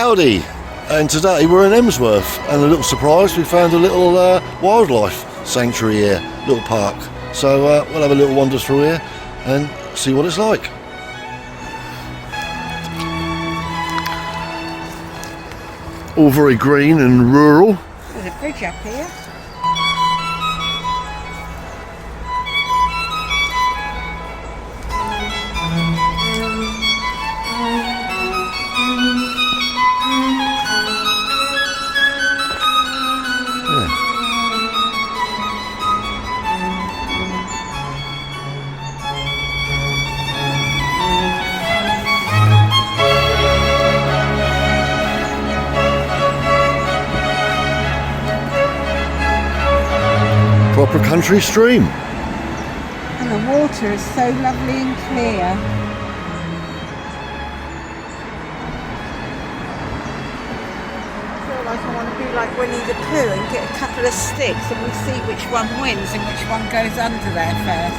Howdy! And today we're in Emsworth, and a little surprise, we found a little wildlife sanctuary here, little park. So we'll have a little wander through here and see what it's like. All very green and rural. There's a bridge up here. Proper country stream. And the water is so lovely and clear. I feel like I want to be like Winnie the Pooh and get a couple of sticks and we'll see which one wins and which one goes under there first.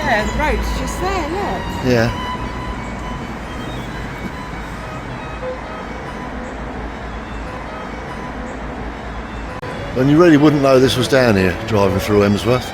Yeah, the road's just there, look. Yeah. And you really wouldn't know this was down here, driving through Emsworth.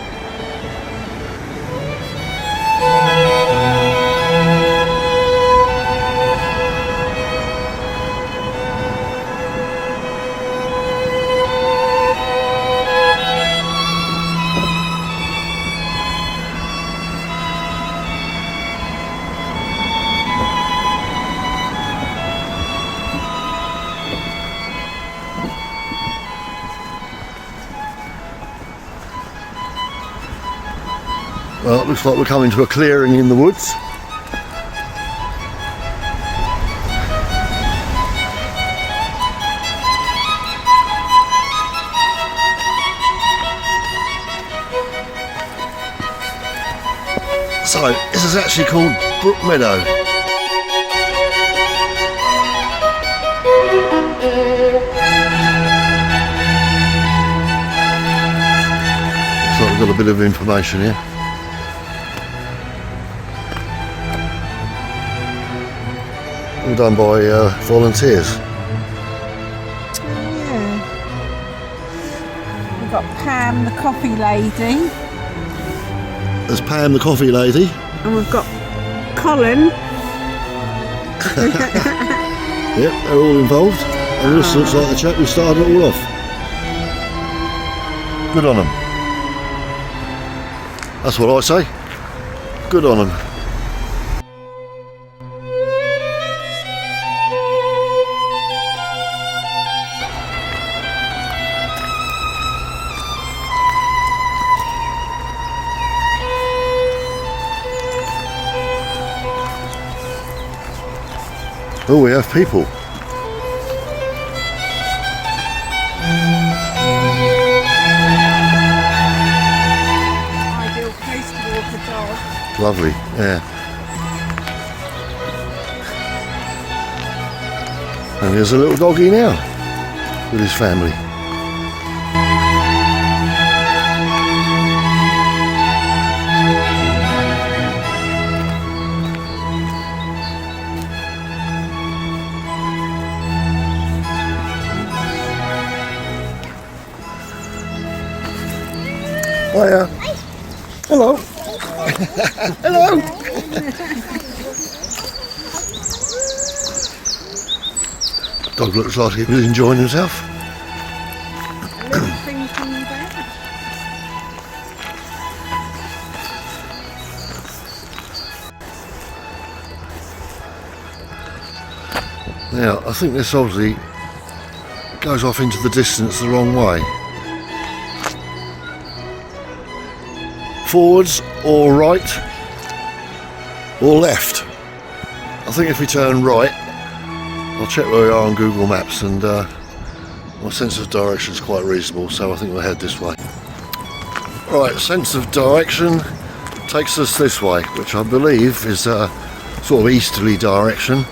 Well, it looks like we're coming to a clearing in the woods. So, this is actually called Brook Meadow. Looks like we've got a bit of information here. All done by volunteers. Yeah. We've got Pam, the coffee lady. There's Pam, the coffee lady. And we've got Colin. Yep, they're all involved. And this looks like the chap who started it all off. Good on them. That's what I say. Good on them. Oh, we have people. Ideal place to walk a dog. Lovely, yeah. And there's a little doggy now with his family. Hiya. Hi. Hello. Hello. Dog looks like he was enjoying himself. Now, I think this obviously goes off into the distance the wrong way. Forwards or right or left. I think if we turn right, I'll check where we are on Google Maps, and my sense of direction is quite reasonable, so I think we'll head this way. Right, sense of direction takes us this way, which I believe is a sort of easterly direction,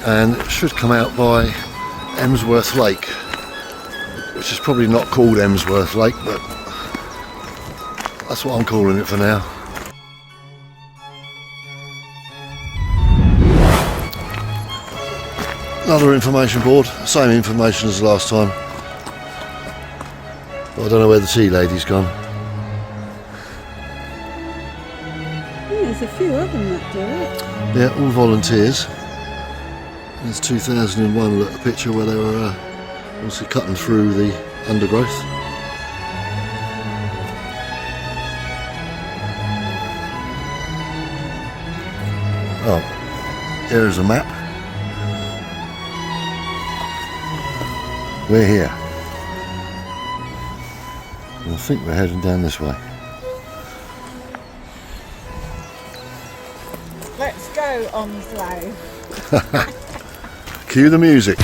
and it should come out by Emsworth Lake, which is probably not called Emsworth Lake, but That's what I'm calling it for now. Another information board, same information as last time. But I don't know where the tea lady's gone. There's a few of them that do it. Yeah, all volunteers. There's 2001, look, a picture where they were obviously cutting through the undergrowth. Oh, here's a map. We're here. And I think we're heading down this way. Let's go, Onslow. Cue the music.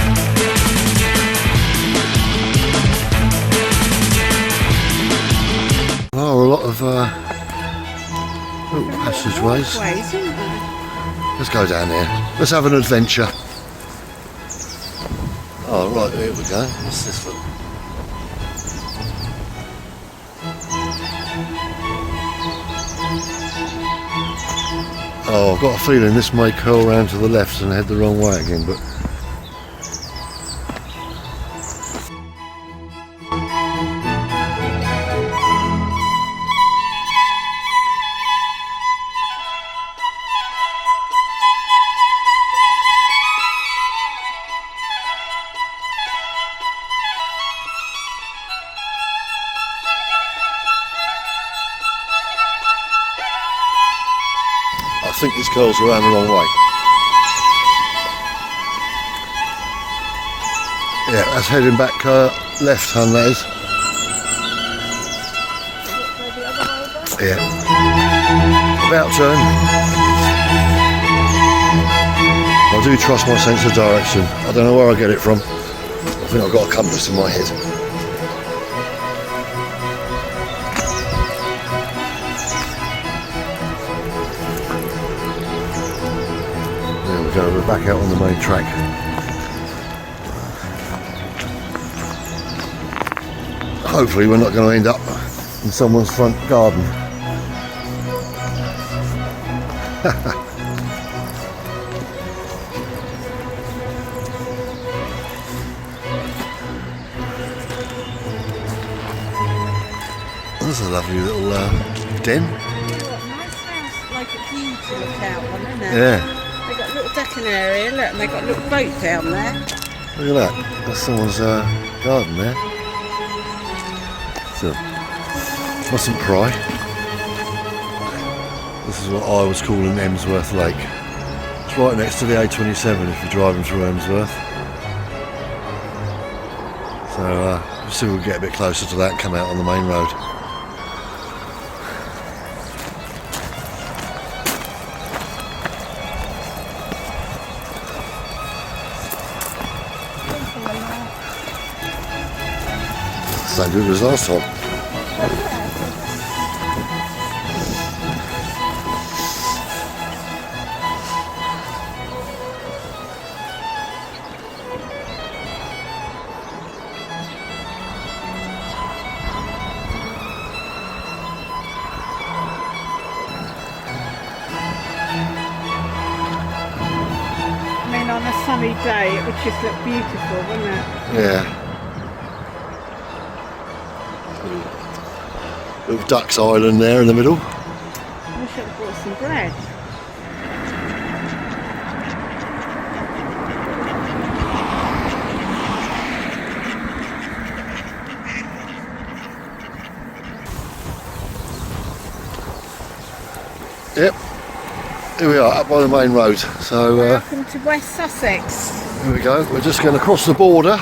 Oh, a lot of little passageways. Ways, isn't there? Let's go down there. Let's have an adventure. Oh, right, here we go. What's this one? Oh, I've got a feeling this may curl round to the left and head the wrong way again, but... I think this curls around the wrong way. Yeah, that's heading back left, hun, that is. Yeah. About turn. I do trust my sense of direction. I don't know where I get it from. I think I've got a compass in my head. We're back out on the main track. Hopefully we're not going to end up in someone's front garden. That's a lovely little den. Nice house, like a view to look out on, isn't it? Yeah. They've got a little decking area, look, and they've got a little boat down there. Look at that. That's someone's garden there. So, mustn't pry. This is what I was calling Emsworth Lake. It's right next to the A27 if you're driving through Emsworth. So, we'll see if we can get a bit closer to that and come out on the main road. Same good as last time. I mean, on a sunny day, it would just look beautiful, wouldn't it? Yeah. Little Ducks Island there in the middle. I wish I'd brought some bread. Yep. Here we are, up by the main road. So Welcome to West Sussex. here we go. We're just going to cross the border.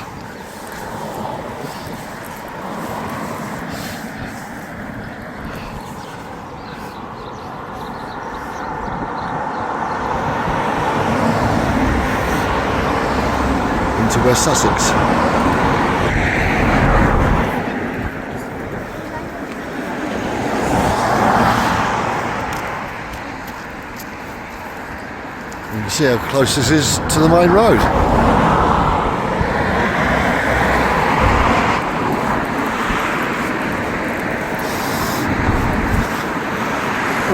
Into West Sussex. You can see how close this is to the main road.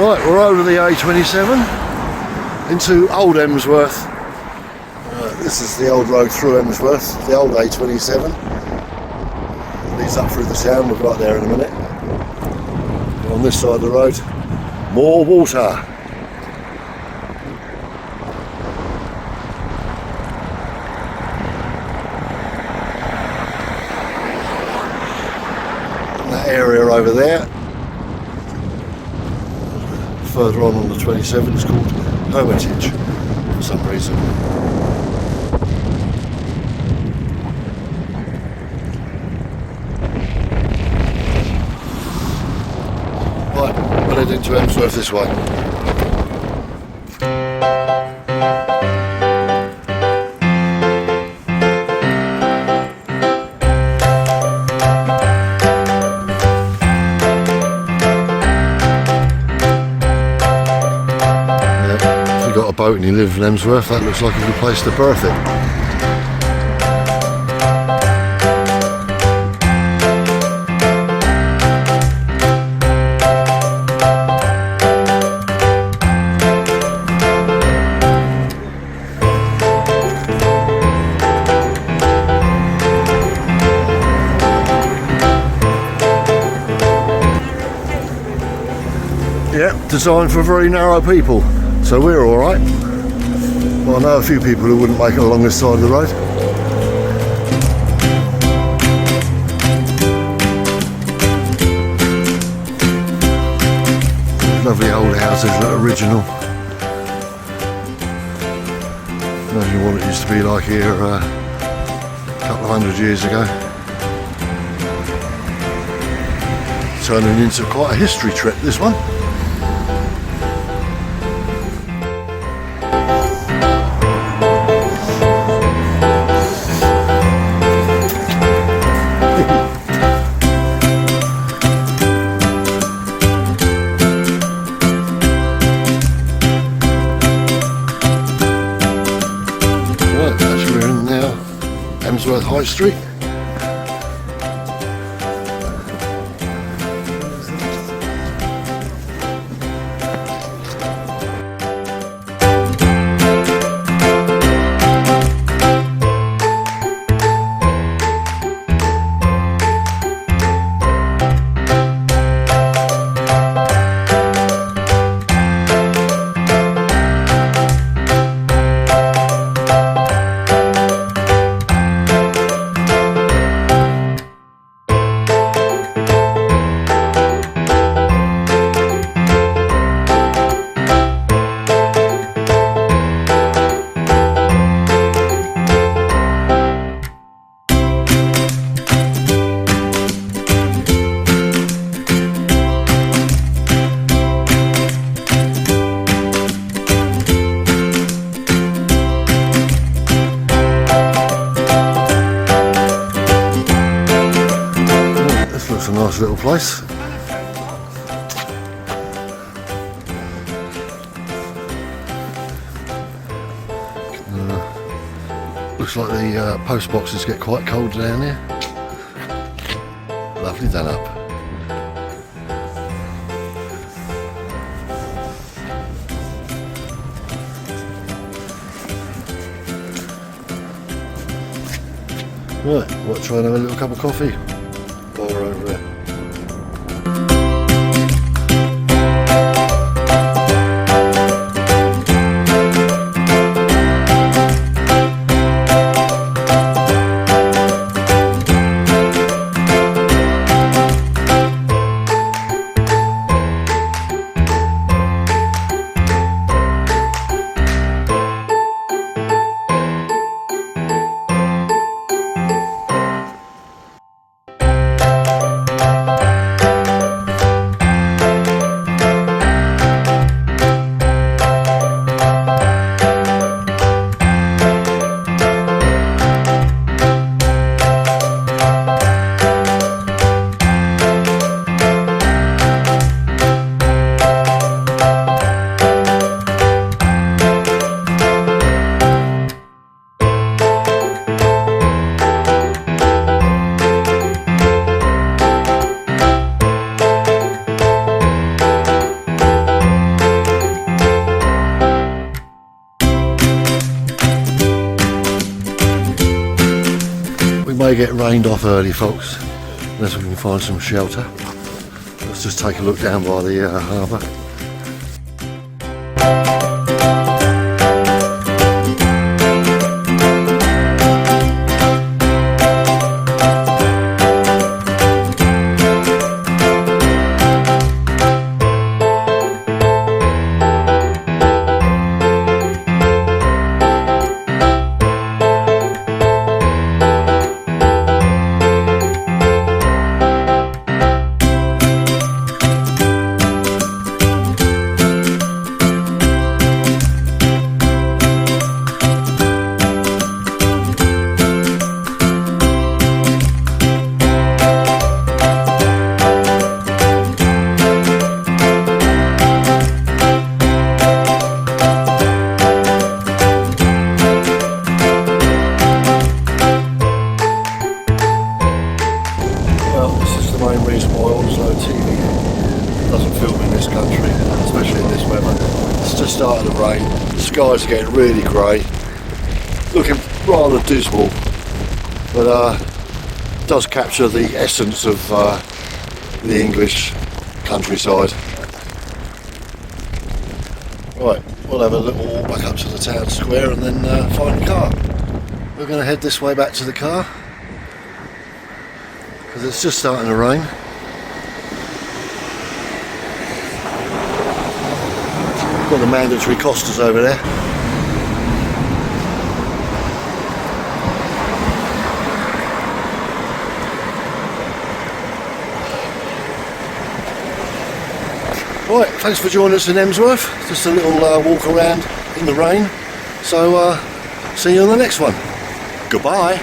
Right, we're over the A27 into Old Emsworth. This is the old road through Emsworth, the old A27. It leads up through the town, we'll be right there in a minute. On this side of the road, more water. That area over there, further on the 27, is called Hermitage for some reason. Right, we'll head into Emsworth this way. Boat and you live in Emsworth, that looks like a good place to berth it. Yeah, designed for very narrow people. So we're alright. Well, I know a few people who wouldn't make it along this side of the road. Lovely old houses, look original. Imagine what it used to be like here a couple of 100 years ago. Turning into quite a history trip, this one. Emsworth High Street. It's a nice little place. Looks like the post boxes get quite cold down here. Lovely done up. Right, what, try and have a little cup of coffee while we're over there. may get rained off early, folks, unless we can find some shelter. Let's just take a look down by the harbour. Main reason why OnslowTV doesn't film in this country, especially in this weather. It's just started to rain, the skies are getting really grey, looking rather dismal, but does capture the essence of the English countryside. Right, we'll have a little walk back up to the town square and then find the car. We're going to head this way back to the car, because it's just starting to rain. Got the mandatory costers over there. Right, thanks for joining us in Emsworth. Just a little walk around in the rain. So see you on the next one. Goodbye.